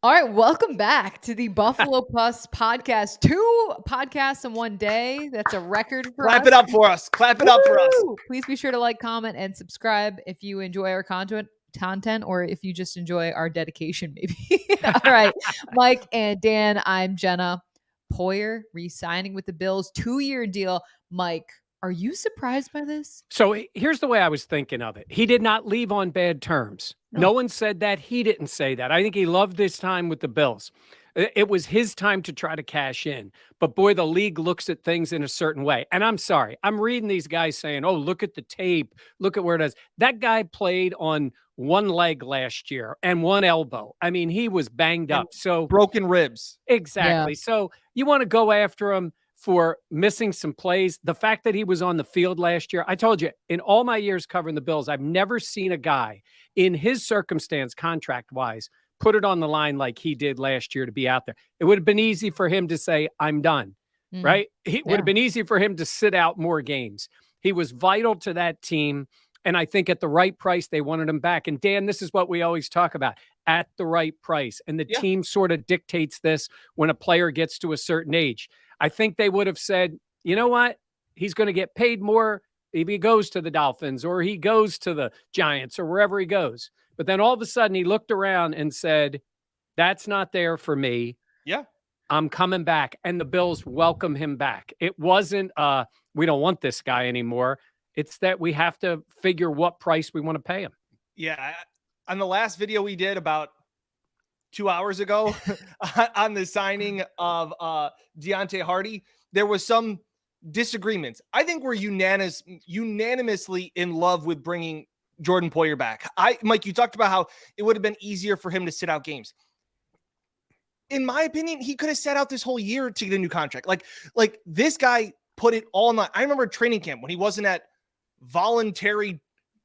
All right, welcome back to the Buffalo Plus podcast. 2 podcasts in one day. That's a record for us. Clap it up for us. Clap it up for us. Woo! Please be sure to like, comment, and subscribe if you enjoy our content or if you just enjoy our dedication, maybe. All right, Mike and Dan, I'm Jenna. Poyer re-signing with the Bills, 2-year deal. Mike, are you surprised by this? So here's the way I was thinking of it. He did not leave on bad terms. No one said that. He didn't say that. I think he loved his time with the Bills. It was his time to try to cash in. But boy, the league looks at things in a certain way. And I'm sorry. I'm reading these guys saying, oh, look at the tape. Look at where it is. That guy played on one leg last year and one elbow. I mean, he was banged up. So broken ribs. Exactly. Yeah. So you want to go after him for missing some plays. The fact that he was on the field last year, I told you, in all my years covering the Bills, I've never seen a guy in his circumstance, contract-wise, put it on the line like he did last year to be out there. It would have been easy for him to say, I'm done, right? It would have been easy for him to sit out more games. He was vital to that team, and I think at the right price, they wanted him back. And Dan, this is what we always talk about, at the right price. And the team sort of dictates this when a player gets to a certain age. I think they would have said, you know what? He's going to get paid more if he goes to the Dolphins or he goes to the Giants or wherever he goes. But then all of a sudden he looked around and said, that's not there for me. Yeah. I'm coming back. And the Bills welcome him back. It wasn't, we don't want this guy anymore. It's that we have to figure what price we want to pay him. Yeah. On the last video we did about 2 hours ago on the signing of Deontay Hardy, there was some disagreements. I think we're unanimously in love with bringing Jordan Poyer back. Mike, you talked about how it would have been easier for him to sit out games. In my opinion, he could have sat out this whole year to get a new contract. Like this guy put it all night. I remember training camp when he wasn't at voluntary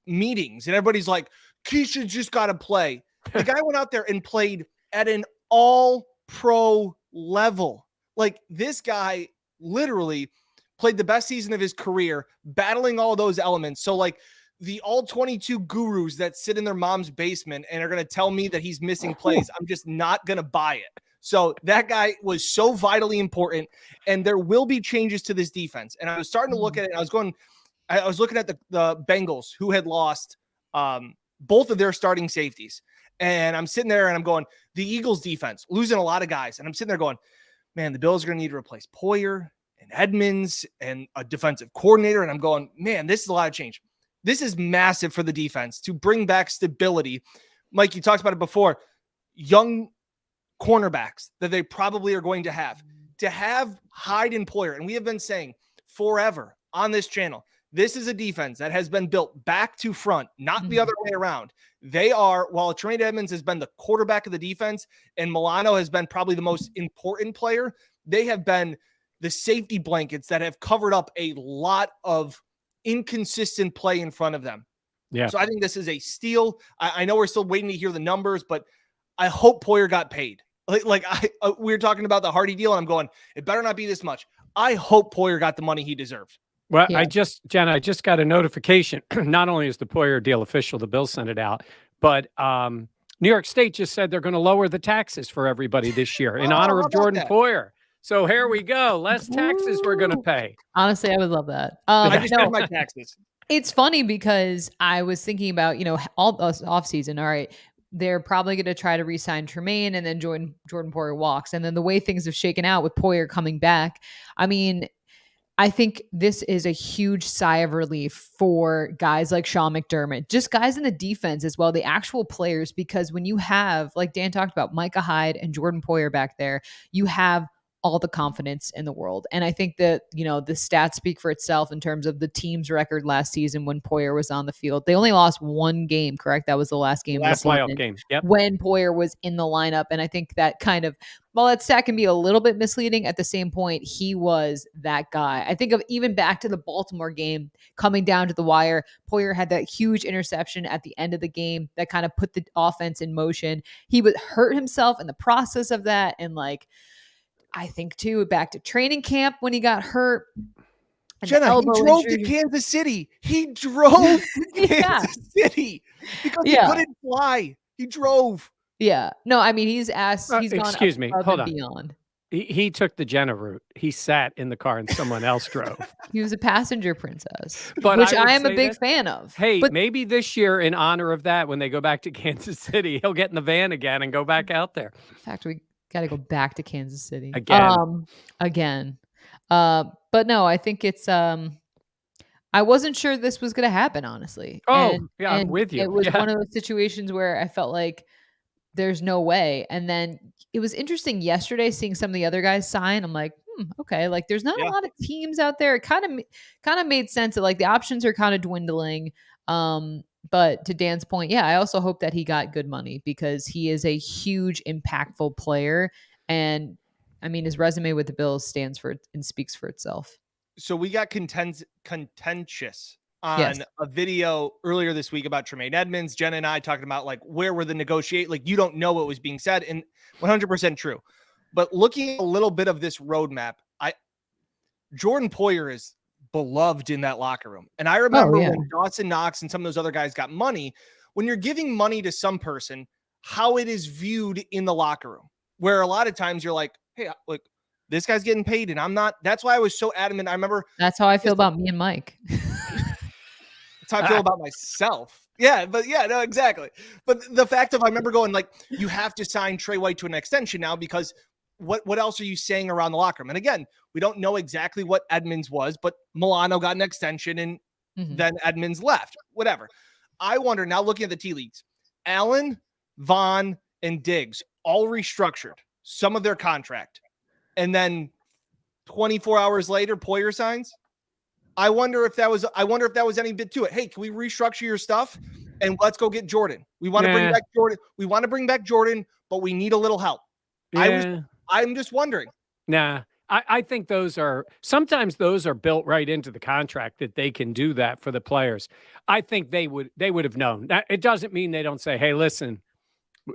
meetings and everybody's like, Keisha just got to play. The guy went out there and played at an all-pro level. Like this guy literally played the best season of his career, battling all those elements. So like the all 22 gurus that sit in their mom's basement and are going to tell me that he's missing plays, I'm just not going to buy it. So that guy was so vitally important, and there will be changes to this defense. And I was starting to look at it. And I was looking at the Bengals, who had lost both of their starting safeties. And I'm sitting there and I'm going, the Eagles defense losing a lot of guys. And I'm sitting there going, man, the Bills are going to need to replace Poyer and Edmonds and a defensive coordinator. And I'm going, man, this is a lot of change. This is massive for the defense to bring back stability. Mike, you talked about it before, young cornerbacks that they probably are going to have Hyde and Poyer. And we have been saying forever on this channel, this is a defense that has been built back to front, not the other way around. They are, while Tremaine Edmonds has been the quarterback of the defense and Milano has been probably the most important player, they have been the safety blankets that have covered up a lot of inconsistent play in front of them. Yeah. So I think this is a steal. I know we're still waiting to hear the numbers, but I hope Poyer got paid. We were talking about the Hardy deal, and I'm going, it better not be this much. I hope Poyer got the money he deserved. Well, Jenna, I just got a notification. Not only is the Poyer deal official, the Bills sent it out, but New York State just said they're going to lower the taxes for everybody this year in honor of Jordan Poyer. So here we go. Less taxes we're going to pay. Honestly, I would love that. I just paid my taxes. It's funny because I was thinking about, all off season. All right. They're probably going to try to re-sign Tremaine and then Jordan Poyer walks. And then the way things have shaken out with Poyer coming back, I mean, I think this is a huge sigh of relief for guys like Sean McDermott, just guys in the defense as well, the actual players, because when you have, like Dan talked about, Micah Hyde and Jordan Poyer back there, you have all the confidence in the world. And I think that, the stats speak for itself in terms of the team's record last season when Poyer was on the field. They only lost one game, correct? That was the last game. Last playoff game. Yep. When Poyer was in the lineup. And I think that kind of, while that stat can be a little bit misleading, at the same point, he was that guy. I think of even back to the Baltimore game, coming down to the wire, Poyer had that huge interception at the end of the game that kind of put the offense in motion. He would hurt himself in the process of that. And I think too, back to training camp when he got hurt. Jenna, he drove to Kansas City. He drove to Kansas City because he couldn't fly. He drove. Yeah. No, I mean, he's gone Excuse me. above Hold and on. beyond. He took the Jenna route. He sat in the car and someone else drove. He was a passenger princess, But which I I would am a say big this. fan of. Hey, But maybe this year, in honor of that, when they go back to Kansas City, he'll get in the van again and go back out there. in fact, we got to go back to Kansas City Again. again. But no, I think it's I wasn't sure this was going to happen, honestly, Oh, and yeah, I'm with it you. was Yeah. one of those situations where I felt like there's no way. And then it was interesting yesterday seeing some of the other guys sign. I'm like, okay, like there's not a Yeah. lot of teams out there. It kind of made sense that like the options are kind of dwindling. But to Dan's point, yeah, I also hope that he got good money because he is a huge, impactful player. And I mean, his resume with the Bills stands for and speaks for itself. So we got contentious Yes. on a video earlier this week about Tremaine Edmonds. Jenna and I talking about like where were the negotiate, like you don't know what was being said, and 100% true. But looking at a little bit of this roadmap, Jordan Poyer is beloved in that locker room. And I remember yeah. when Dawson Knox and some of those other guys got money, when you're giving money to some person, how it is viewed in the locker room, where a lot of times you're like, hey, look, this guy's getting paid and I'm not. That's why I was so adamant. I remember That's how I feel about me and Mike. that's how I feel about myself. Yeah, but yeah, no, exactly. But the fact of I remember going like, you have to sign Trey White to an extension now because what else are you saying around the locker room? And again, we don't know exactly what Edmonds was, but Milano got an extension and then Edmonds left. Whatever. I wonder now looking at the T leagues, Allen, Vaughn, and Diggs all restructured some of their contract. And then 24 hours later, Poyer signs. I wonder if that was any bit to it. Hey, can we restructure your stuff and let's go get Jordan? We want to bring back Jordan. We want to bring back Jordan, but we need a little help. Yeah. I'm just wondering. Nah, I think sometimes those are built right into the contract that they can do that for the players. I think they would have known. It doesn't mean they don't say, hey, listen,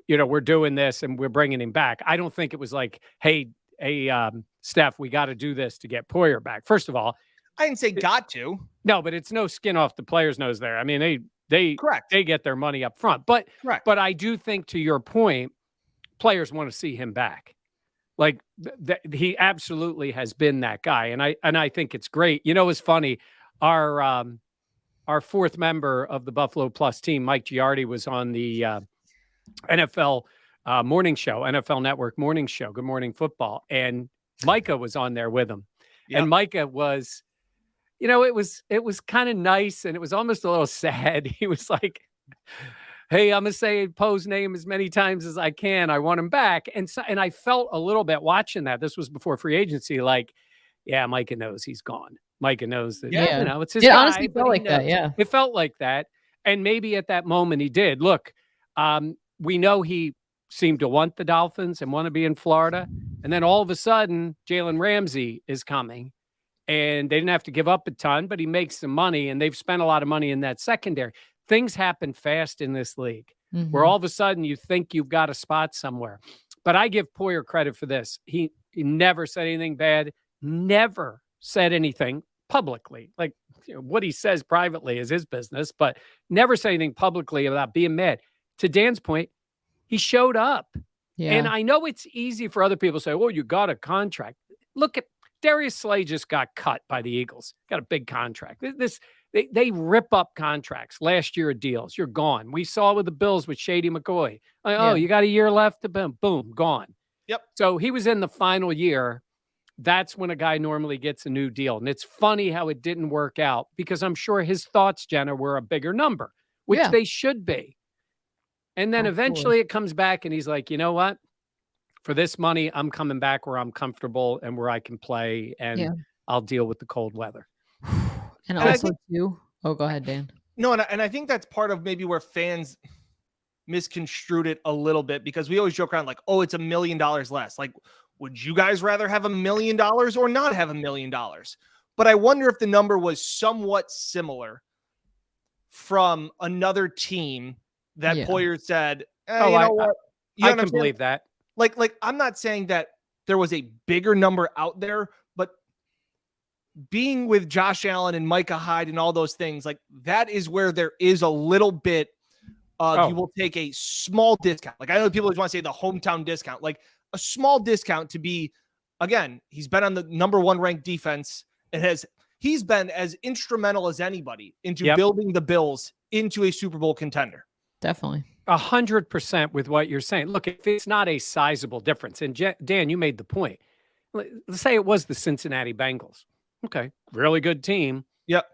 we're doing this and we're bringing him back. I don't think it was like, hey, Steph, we got to do this to get Poyer back. First of all, I didn't say got to. No, but it's no skin off the player's nose there. I mean, they get their money up front. But I do think, to your point, players want to see him back. Like he absolutely has been that guy, and I think it's great. It's funny. Our fourth member of the Buffalo Plus team, Mike Giardi, was on the NFL morning show, NFL Network morning show, Good Morning Football, and Micah was on there with him, and Micah was, it was kind of nice, and it was almost a little sad. He was like, hey, I'm going to say Poe's name as many times as I can. I want him back. And I felt a little bit watching that. This was before free agency. Like, yeah, Micah knows he's gone. Micah knows that, it's his guy. It honestly felt like that. Yeah. It felt like that. And maybe at that moment he did. Look, we know he seemed to want the Dolphins and want to be in Florida. And then all of a sudden, Jalen Ramsey is coming. And they didn't have to give up a ton, but he makes some money. And they've spent a lot of money in that secondary. Things happen fast in this league where all of a sudden you think you've got a spot somewhere. But I give Poyer credit for this. He never said anything bad, never said anything publicly. Like, what he says privately is his business, but never said anything publicly about being mad. To Dan's point, he showed up. Yeah. And I know it's easy for other people to say, well, you got a contract. Look at Darius Slay just got cut by the Eagles, got a big contract. They rip up contracts last year of deals. You're gone. We saw with the Bills with Shady McCoy. You got a year left. Boom, gone. Yep. So he was in the final year. That's when a guy normally gets a new deal. And it's funny how it didn't work out because I'm sure his thoughts, Jenna, were a bigger number, which they should be. And then eventually it comes back and he's like, you know what? For this money, I'm coming back where I'm comfortable and where I can play and I'll deal with the cold weather. And also, too. Oh, go ahead, Dan. No, and I think that's part of maybe where fans misconstrued it a little bit because we always joke around like, oh, it's $1 million less. Like, would you guys rather have $1 million or not have $1 million? But I wonder if the number was somewhat similar from another team that Poyer said, you know what? I can believe that. Like, I'm not saying that there was a bigger number out there, but being with Josh Allen and Micah Hyde and all those things, like that is where there is a little bit you will take a small discount. Like I know people always want to say the hometown discount, like a small discount to be, again, he's been on the #1 ranked defense and he's been as instrumental as anybody into building the Bills into a Super Bowl contender. Definitely. 100% with what you're saying. Look, if it's not a sizable difference, and Dan, you made the point. Let's say it was the Cincinnati Bengals. Okay, really good team. Yep.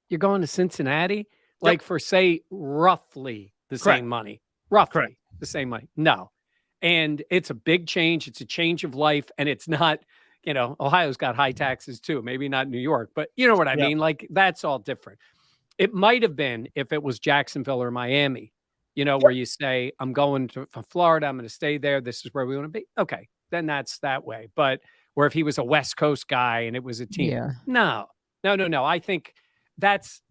You're going to Cincinnati, like for, say, roughly the Correct. same money. Roughly Correct. the same money. No. And it's a big change. It's a change of life. And it's not, Ohio's got high taxes too. Maybe not New York, but you know what I mean? Like, that's all different. It might have been if it was Jacksonville or Miami, where you say, I'm going to Florida, I'm going to stay there. This is where we want to be. Okay, then that's that way. But or if he was a West Coast guy and it was a team. Yeah. No. I think that's,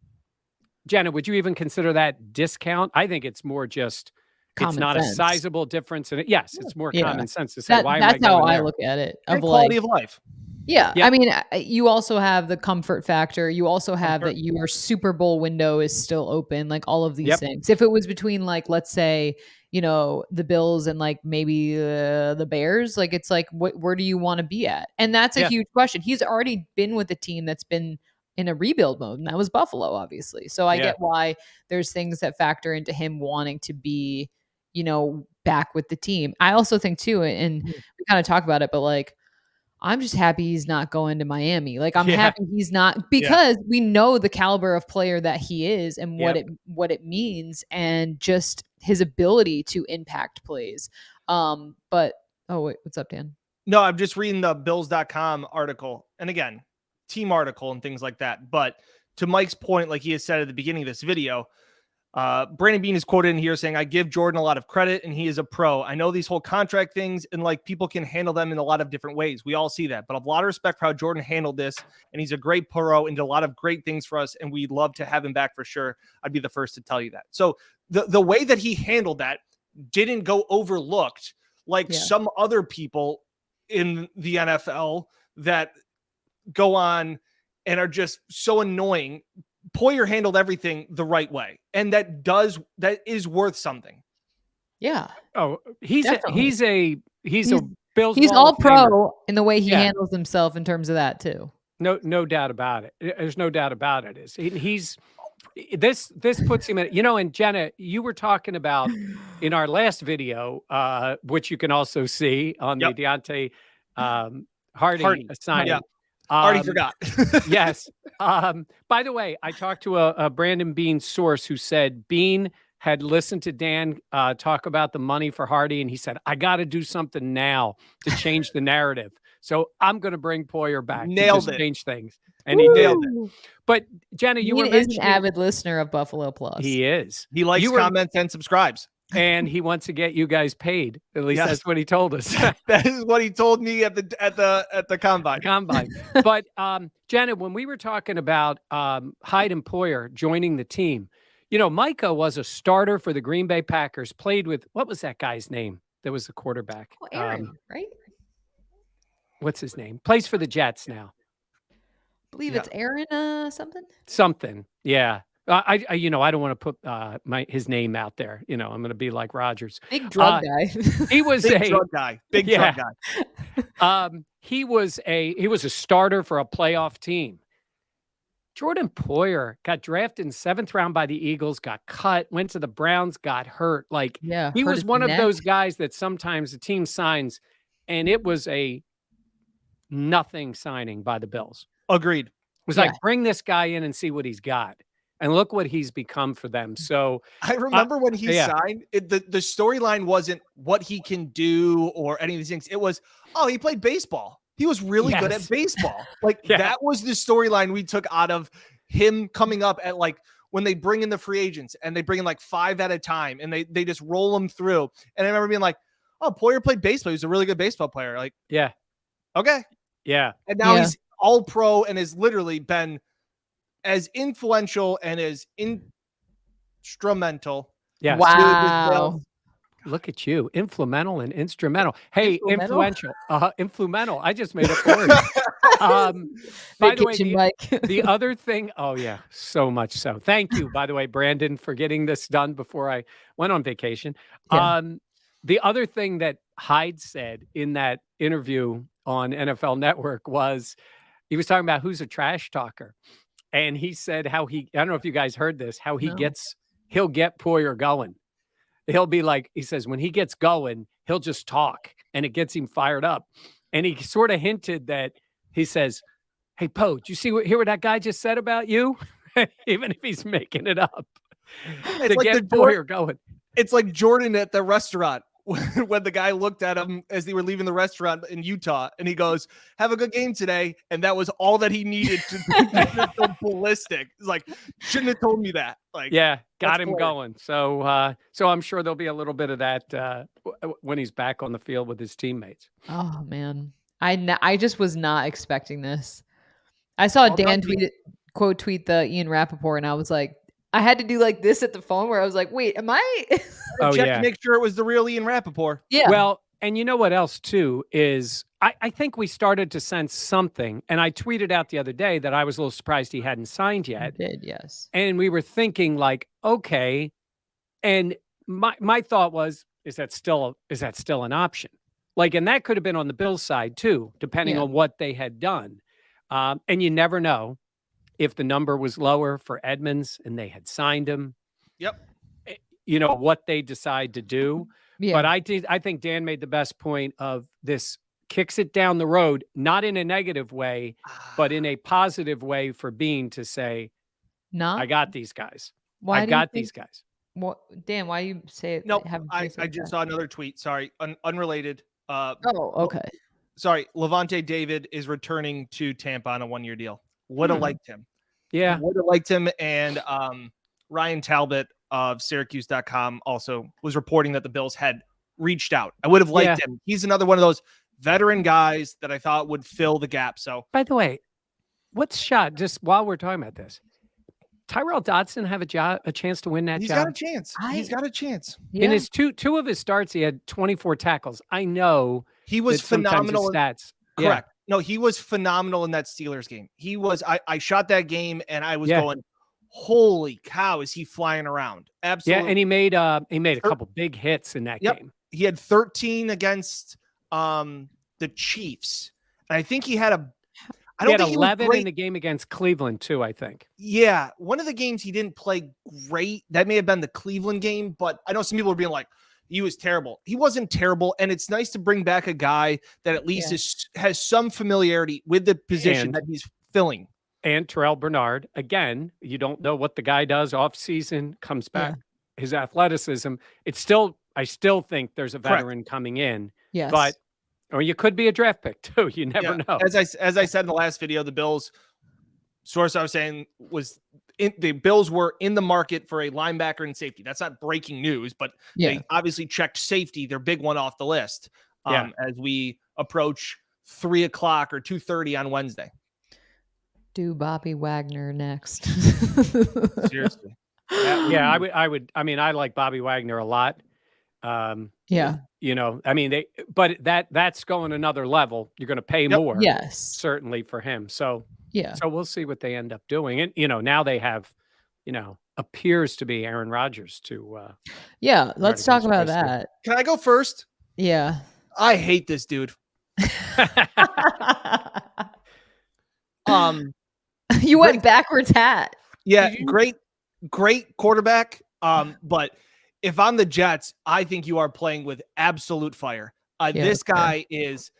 Jenna, would you even consider that discount? I think it's more just, Common it's not sense. a sizable difference. And yes, it's more common sense to say, that's how I look at it. Of quality of life. Yeah. I mean, you also have the comfort factor. You also have that your Super Bowl window is still open, like all of these things. If it was between, like, let's say, the Bills and like maybe the Bears, like it's like, where do you want to be at? And that's a huge question. He's already been with a team that's been in a rebuild mode, and that was Buffalo, obviously. So I get why there's things that factor into him wanting to be, back with the team. I also think too, and we kind of talk about it, but like, I'm just happy he's not going to Miami. Like I'm happy he's not, because we know the caliber of player that he is and what it means, and just his ability to impact plays. But oh wait, what's up, Dan? No, I'm just reading the Bills.com article, and again, team article and things like that. But to Mike's point, like he has said at the beginning of this video, Brandon Beane is quoted in here saying, I give Jordan a lot of credit and he is a pro. I know these whole contract things and like people can handle them in a lot of different ways. We all see that, but I have a lot of respect for how Jordan handled this. And he's a great pro and did a lot of great things for us. And we'd love to have him back for sure. I'd be the first to tell you that. So the way that he handled that didn't go overlooked like some other people in the NFL that go on and are just so annoying. Poyer handled everything the right way, and that is worth something. Yeah. Oh, he's a Bills. He's all pro in the way he handles himself in terms of that too. No doubt about it. There's no doubt about it. This puts him in, and Jenna, you were talking about in our last video, which you can also see on the Deontay Hardy signing. Yeah. Already forgot. Yes. By the way, I talked to a Brandon Beane source who said Beane had listened to Dan talk about the money for Hardy, and he said, I got to do something now to change the narrative. So I'm going to bring Poyer back to change things. And he nailed it. But Jenna, you were mentioning, an avid listener of Buffalo Plus. He is. He likes comments and subscribes. And he wants to get you guys paid. At least that's what he told us. That is what he told me at the combine. But Jenna, when we were talking about Hyde and Poyer joining the team, Micah was a starter for the Green Bay Packers. Played with, what was that guy's name? That was the quarterback. Oh, Aaron, right? What's his name? Plays for the Jets now. I believe it's Aaron something. Something, yeah. I don't want to put his name out there. I'm going to be like Rodgers. Big drug guy. He was big drug guy. Big drug guy. He was a starter for a playoff team. Jordan Poyer got drafted in 7th round by the Eagles, got cut, went to the Browns, got hurt. Like he was one of those guys that sometimes the team signs, and it was a nothing signing by the Bills. Agreed. It was like, bring this guy in and see what he's got. And look what he's become for them. So I remember when he signed, the storyline wasn't what he can do or any of these things. It was, he played baseball. He was really good at baseball. Like that was the storyline we took out of him coming up at like when they bring in the free agents and they bring in like 5 at a time and they just roll them through. And I remember being like, oh, Poyer played baseball. He was a really good baseball player. Like, okay. Yeah. And now he's all pro and has literally been as influential and as instrumental. Wow. Look at you, influmental and instrumental. Hey, Influmental? influmental. I just made up a word. By the way, Vacation Mike. the other thing, oh yeah, so much so. Thank you, by the way, Brandon, for getting this done before I went on vacation. Yeah. The other thing that Hyde said in that interview on NFL Network was he was talking about who's a trash talker. And he said how I don't know if you guys heard this, how he'll get Poyer going. He'll be like, he says, when he gets going, he'll just talk and it gets him fired up. And he sort of hinted that he says, hey, Poe, did you hear what that guy just said about you? Even if he's making it up. It's to like get Poyer going. It's like Jordan at the restaurant when the guy looked at him as they were leaving the restaurant in Utah and he goes, have a good game today. And that was all that he needed to go ballistic. It's like, shouldn't have told me that. Like, yeah, got him going. So, so I'm sure there'll be a little bit of that when he's back on the field with his teammates. Oh man. I just was not expecting this. I saw Dan tweet the Ian Rappaport and I was like, I had to do like this at the phone where I was like, wait, am I? Check to make sure it was the real Ian Rappaport. Yeah. Well, and you know what else too is I think we started to sense something. And I tweeted out the other day that I was a little surprised he hadn't signed yet. He did, yes. And we were thinking like, okay. And my thought was, is that still an option? Like, and that could have been on the Bills side too, depending on what they had done. And you never know if the number was lower for Edmonds and they had signed him. Yep. You know, what they decide to do. Yeah. But I think Dan made the best point of this kicks it down the road, not in a negative way, but in a positive way for Bean to say, I got these guys. I got these guys. What, Dan, why you say it? No, I just saw another tweet. Sorry. Unrelated. Okay. Sorry. Levante David is returning to Tampa on a 1-year deal. Would have liked him. Yeah. Would have liked him. And Ryan Talbot of Syracuse.com also was reporting that the Bills had reached out. I would have liked him. He's another one of those veteran guys that I thought would fill the gap. So, by the way, what's shot just while we're talking about this? Tyrell Dodson have a chance to win that He's job? got a chance. He's got a chance. Yeah. In his two of his starts, he had 24 tackles. I know he was phenomenal. Stats. Correct. No, he was phenomenal in that Steelers game. He was. I shot that game and I was going, holy cow, is he flying around? Absolutely. Yeah, and he made a couple big hits in that game. He had 13 against the Chiefs. And I think he had he had 11 in the game against Cleveland too, I think. Yeah, one of the games he didn't play great. That may have been the Cleveland game, but I know some people are being like, he was terrible. He wasn't terrible, and it's nice to bring back a guy that at least has some familiarity with the position that he's filling. And Terrell Bernard, again, you don't know what the guy does off season, comes back, his athleticism. I still think there's a veteran coming in. Yes. But or you could be a draft pick too. You never know. As I said in the last video, the Bills source I was saying was the Bills were in the market for a linebacker and safety. That's not breaking news, but they obviously checked safety, their big one off the list. As we approach 3:00 or 2:30 on Wednesday. do Bobby Wagner next. Seriously. Yeah, I would. I mean, I like Bobby Wagner a lot. Yeah. You know, I mean, but that's going another level. You're going to pay more. Yes. Certainly for him. So, yeah. So we'll see what they end up doing. And, you know, now they have, you know, appears to be Aaron Rodgers to, yeah. Let's talk about that. Can I go first? Yeah. I hate this dude. You went backwards hat. Yeah. Great quarterback. But if I'm the Jets, I think you are playing with absolute fire. This guy is,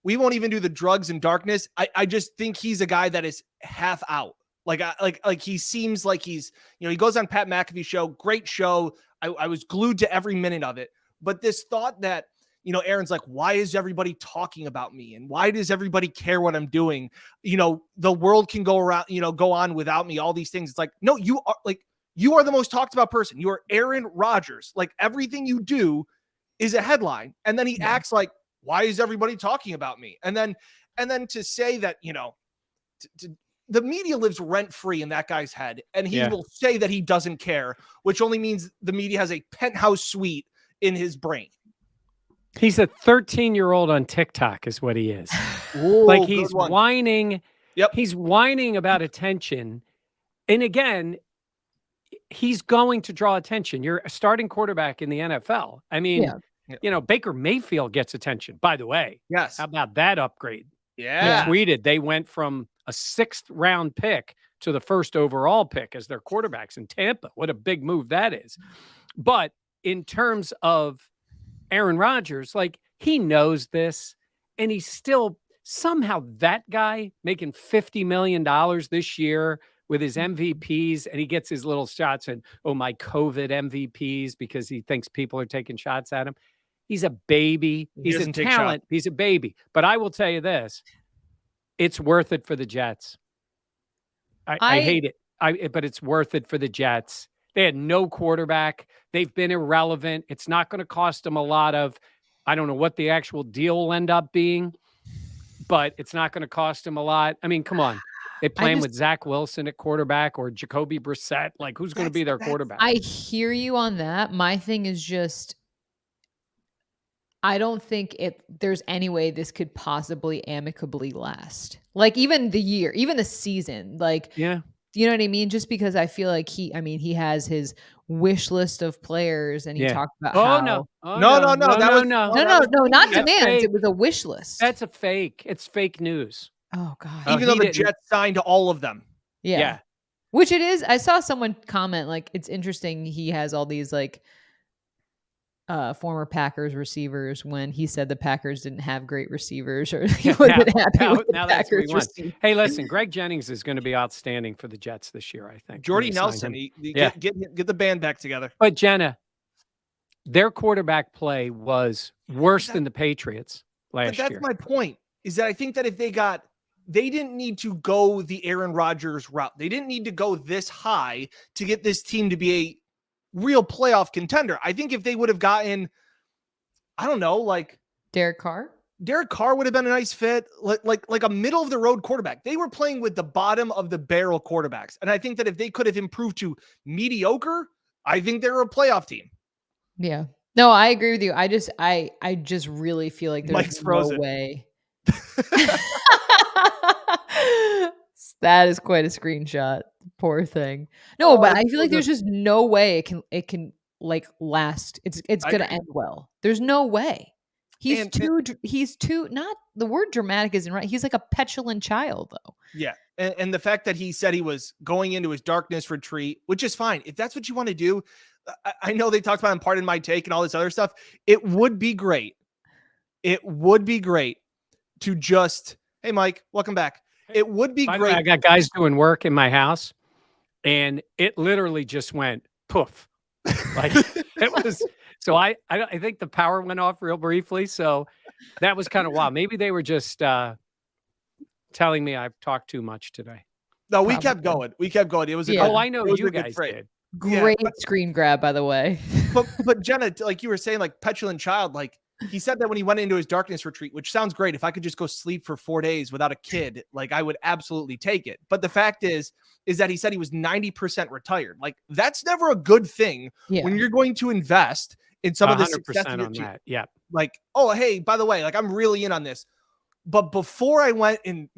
we won't even do the drugs and darkness. I just think he's a guy that is half out. Like he seems like he's, you know, he goes on Pat McAfee's show, great show. I was glued to every minute of it. But this thought that, you know, Aaron's like, why is everybody talking about me? And why does everybody care what I'm doing? You know, the world can go around, you know, go on without me, all these things. It's like, no, you are the most talked about person. You are Aaron Rodgers. Like everything you do is a headline. And then he acts like, why is everybody talking about me? And then to say that, you know, the media lives rent free in that guy's head. And he will say that he doesn't care, which only means the media has a penthouse suite in his brain. He's a 13-year-old on TikTok is what he is. Ooh, Like good he's one. whining. Yep. He's whining about attention. And again, he's going to draw attention. You're a starting quarterback in the NFL. I mean, Yeah. Baker Mayfield gets attention, by the way. Yes. How about that upgrade? Yeah. He tweeted they went from a 6th round pick to the 1st overall pick as their quarterbacks in Tampa. What a big move that is. But in terms of Aaron Rodgers, like he knows this, and he's still somehow that guy making $50 million this year with his MVPs, and he gets his little shots and, oh, my COVID MVPs, because he thinks people are taking shots at him. He's a baby. He's a talent. He's a baby. But I will tell you this, it's worth it for the Jets. I hate it. But it's worth it for the Jets. They had no quarterback. They've been irrelevant. It's not going to cost them a lot of, I don't know what the actual deal will end up being, but it's not going to cost them a lot. I mean, come on. They playing with Zach Wilson at quarterback or Jacoby Brissett. Like, who's going to be their quarterback? I hear you on that. My thing is just, I don't think there's any way this could possibly amicably last. Like even the year, even the season, like, yeah. You know what I mean? Just because I feel like he has his wish list of players, and he talked about no, not demands. It was a wish list. That's a fake. It's fake news. Oh God! Even though the Jets signed all of them. Yeah. Which it is. I saw someone comment like it's interesting. He has all these like former Packers receivers when he said the Packers didn't have great receivers, or he wasn't happy with the Packers receivers. Hey, listen, Greg Jennings is going to be outstanding for the Jets this year, I think. Jordy Nelson, get the band back together. But Jenna, their quarterback play was worse than the Patriots last year. That's my point, is that I think that if they didn't need to go the Aaron Rodgers route. They didn't need to go this high to get this team to be a real playoff contender. I think if they would have gotten, I don't know, like Derek Carr would have been a nice fit, like a middle of the road quarterback. They were playing with the bottom of the barrel quarterbacks. And I think that if they could have improved to mediocre, I think they're a playoff team. Yeah. No, I agree with you. I just really feel like there's no way. That is quite a screenshot. Poor thing. No, but I feel like there's just no way it can like last. It's gonna end well. There's no way. He's too not the word dramatic isn't right. He's like a petulant child though. Yeah. And the fact that he said he was going into his darkness retreat, which is fine. If that's what you want to do, I know they talked about in Pardon My Take and all this other stuff. It would be great. It would be great to just, hey, Mike, welcome back. It would be great. I got guys doing work in my house, and it literally just went poof. Like it was. So I think the power went off real briefly. So that was kind of wild. Maybe they were just telling me I've talked too much today. No, we kept going. It was I know you guys did. Great screen grab, by the way. But Jenna, like you were saying, like petulant child, like he said that when he went into his darkness retreat, which sounds great. If I could just go sleep for 4 days without a kid, like I would absolutely take it. But the fact is that he said he was 90% retired. Like that's never a good thing when you're going to invest in some of the success on that. Yeah. Like, oh, hey, by the way, like I'm really in on this. But before I went and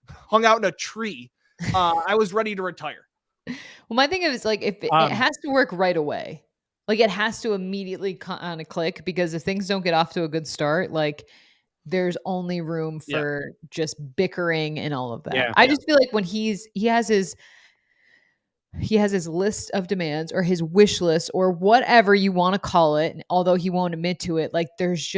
hung out in a tree, I was ready to retire. Well, my thing is like, if it has to work right away, like it has to immediately kind of click, because if things don't get off to a good start, like there's only room for just bickering and all of that. Yeah. I just feel like when he has his list of demands or his wish list or whatever you want to call it, although he won't admit to it, like there's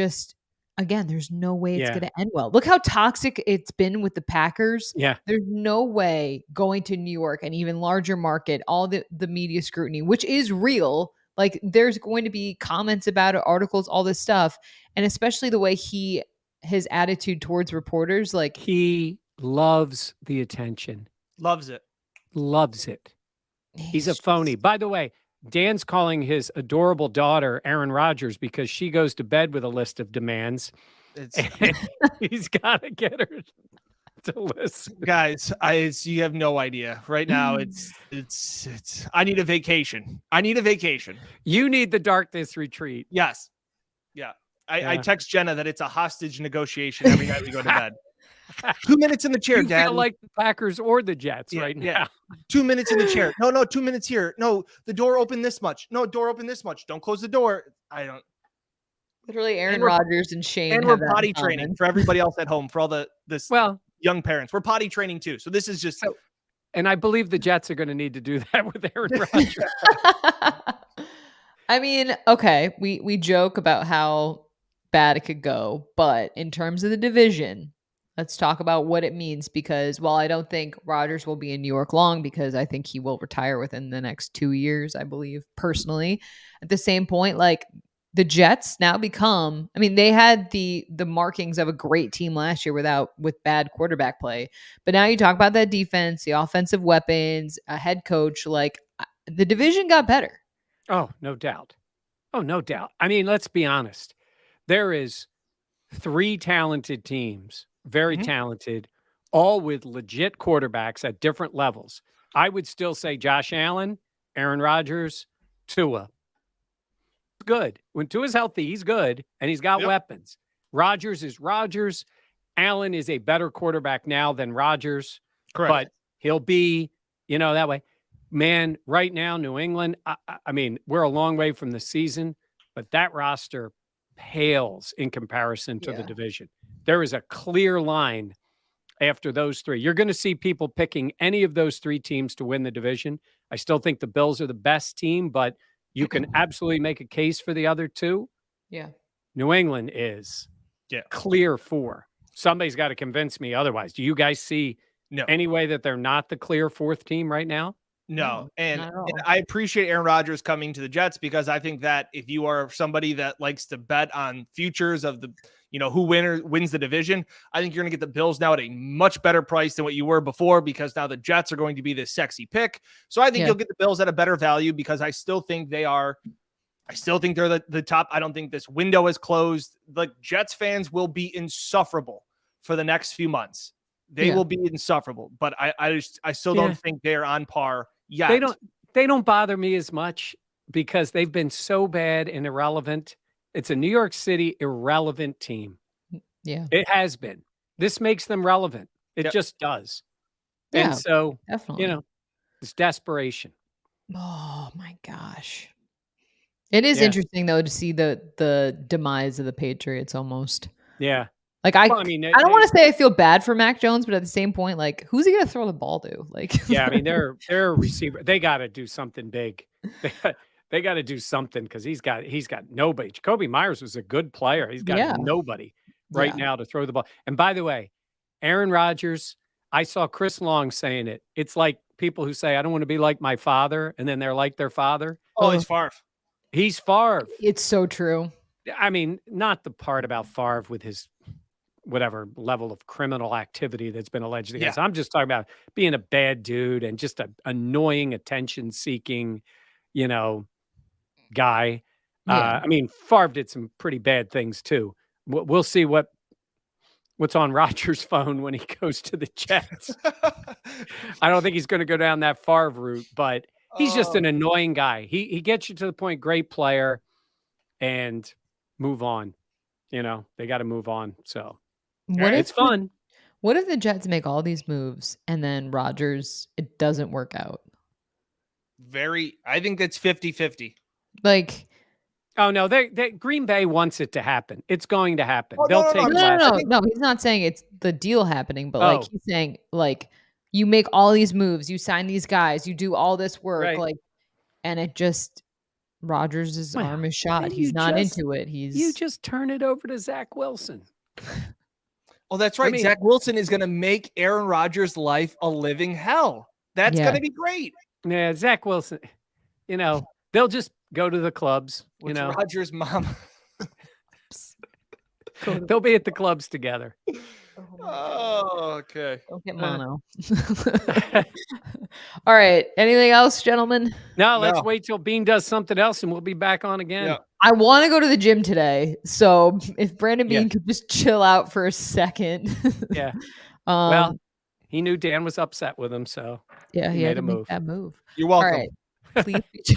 no way it's going to end well. Look how toxic it's been with the Packers. Yeah. There's no way going to New York, an even larger market, all the media scrutiny, which is real. Like there's going to be comments about it, articles, all this stuff. And especially the way his attitude towards reporters, like he loves the attention. Loves it. He's a phony. By the way, Dan's calling his adorable daughter Aaron Rodgers because she goes to bed with a list of demands. He's got to get her to listen. Guys, you have no idea. Right now, it's I need a vacation. I need a vacation. You need the darkness retreat. Yes. Yeah. I text Jenna that it's a hostage negotiation every night we go to bed. 2 minutes in the chair, You Dad. feel like the Packers or the Jets right now. Yeah. 2 minutes in the chair. No, 2 minutes here. No, the door open this much. No, door open this much. Don't close the door. I don't. Literally, Aaron Rodgers and Shane. And have we're that potty in common. training for everybody else at home, for all young parents. We're potty training too. So this is just. And I believe the Jets are going to need to do that with Aaron Rodgers. I mean, okay, we joke about how bad it could go, but in terms of the division, let's talk about what it means, because while I don't think Rodgers will be in New York long, because I think he will retire within the next 2 years, I believe, personally. At the same point, like, the Jets now become, I mean, they had the markings of a great team last year with bad quarterback play. But now you talk about that defense, the offensive weapons, a head coach, like, the division got better. Oh, no doubt. Oh, no doubt. I mean, let's be honest. There is 3 talented teams, very talented, all with legit quarterbacks at different levels. I would still say Josh Allen, Aaron Rodgers, Tua. Good. When Tua's healthy, he's good, and he's got weapons. Rodgers is Rodgers. Allen is a better quarterback now than Rodgers. Correct. But he'll be, that way. Man, right now, New England, I mean, we're a long way from the season, but that roster pales in comparison to the division. There is a clear line after those 3. You're going to see people picking any of those 3 teams to win the division. I still think the Bills are the best team, but you can absolutely make a case for the other 2. Yeah. New England is clear 4. Somebody's got to convince me otherwise. Do you guys see any way that they're not the clear 4th team right now? No, and I appreciate Aaron Rodgers coming to the Jets, because I think that if you are somebody that likes to bet on futures of the, who wins the division, I think you're going to get the Bills now at a much better price than what you were before, because now the Jets are going to be this sexy pick. So I think you'll get the Bills at a better value, because I still think they're the top. I don't think this window is closed. Like, Jets fans will be insufferable for the next few months. They will be insufferable, but I still don't think they're on par yet. They don't bother me as much, because they've been so bad and irrelevant. It's a New York City irrelevant team. Yeah. It has been. This makes them relevant. It just does. Yeah, and so, definitely. it's desperation. Oh my gosh. It is interesting though to see the demise of the Patriots almost. Yeah. Like, I don't want to say I feel bad for Mac Jones, but at the same point, like, who's he going to throw the ball to? Like, yeah, I mean, they're a receiver. They got to do something big. They got to do something, because he's got nobody. Jacoby Myers was a good player. He's got nobody right now to throw the ball. And by the way, Aaron Rodgers, I saw Chris Long saying it. It's like people who say, I don't want to be like my father, and then they're like their father. Oh, he's Favre. He's Favre. It's so true. I mean, not the part about Favre with his whatever level of criminal activity that's been alleged against. I'm just talking about being a bad dude and just an annoying, attention-seeking, guy. I mean, Favre did some pretty bad things too. We'll see what's on Rodgers' phone when he goes to the Jets. I don't think he's going to go down that Favre route, but he's just an annoying guy. He gets you to the point, great player, and move on. They got to move on. So it's fun. What if the Jets make all these moves and then Rodgers, it doesn't work out? I think that's 50-50. Like, oh no, they Green Bay wants it to happen. It's going to happen. Oh, They'll take no. He's not saying it's the deal happening, but like, he's saying, like, you make all these moves, you sign these guys, you do all this work, like, and it just, Rodgers' arm is shot. He's not into it. You just turn it over to Zach Wilson. Oh, that's right. I mean, Zach Wilson is going to make Aaron Rodgers' life a living hell. That's going to be great. Yeah, Zach Wilson, they'll just go to the clubs. Rodgers' mom. They'll be at the clubs together. Oh, okay. Don't get mono. All right. Anything else, gentlemen? No, let's wait till Bean does something else and we'll be back on again. Yeah. I want to go to the gym today. So if Brandon Bean could just chill out for a second. Yeah. Well, he knew Dan was upset with him, so yeah, he he had made to a make move. that move. You're All welcome. right. Please be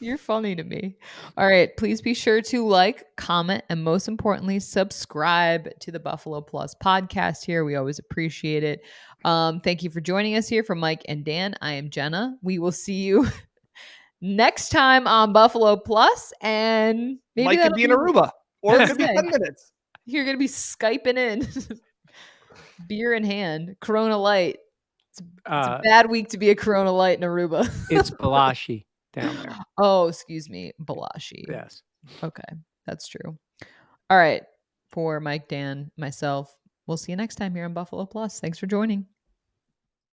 you're funny to me. All right. Please be sure to like, comment, and most importantly, subscribe to the Buffalo Plus podcast here. We always appreciate it. Thank you for joining us here from Mike and Dan. I am Jenna. We will see you next time on Buffalo Plus, and maybe Mike could that'll be in be Aruba, or it could be 10 minutes. you're gonna be Skyping in, beer in hand, Corona Light. It's a bad week to be a Corona Light in Aruba. It's Balashi down there. Oh, excuse me, Balashi. Yes. Okay, that's true. All right, for Mike, Dan, myself, we'll see you next time here on Buffalo Plus. Thanks for joining.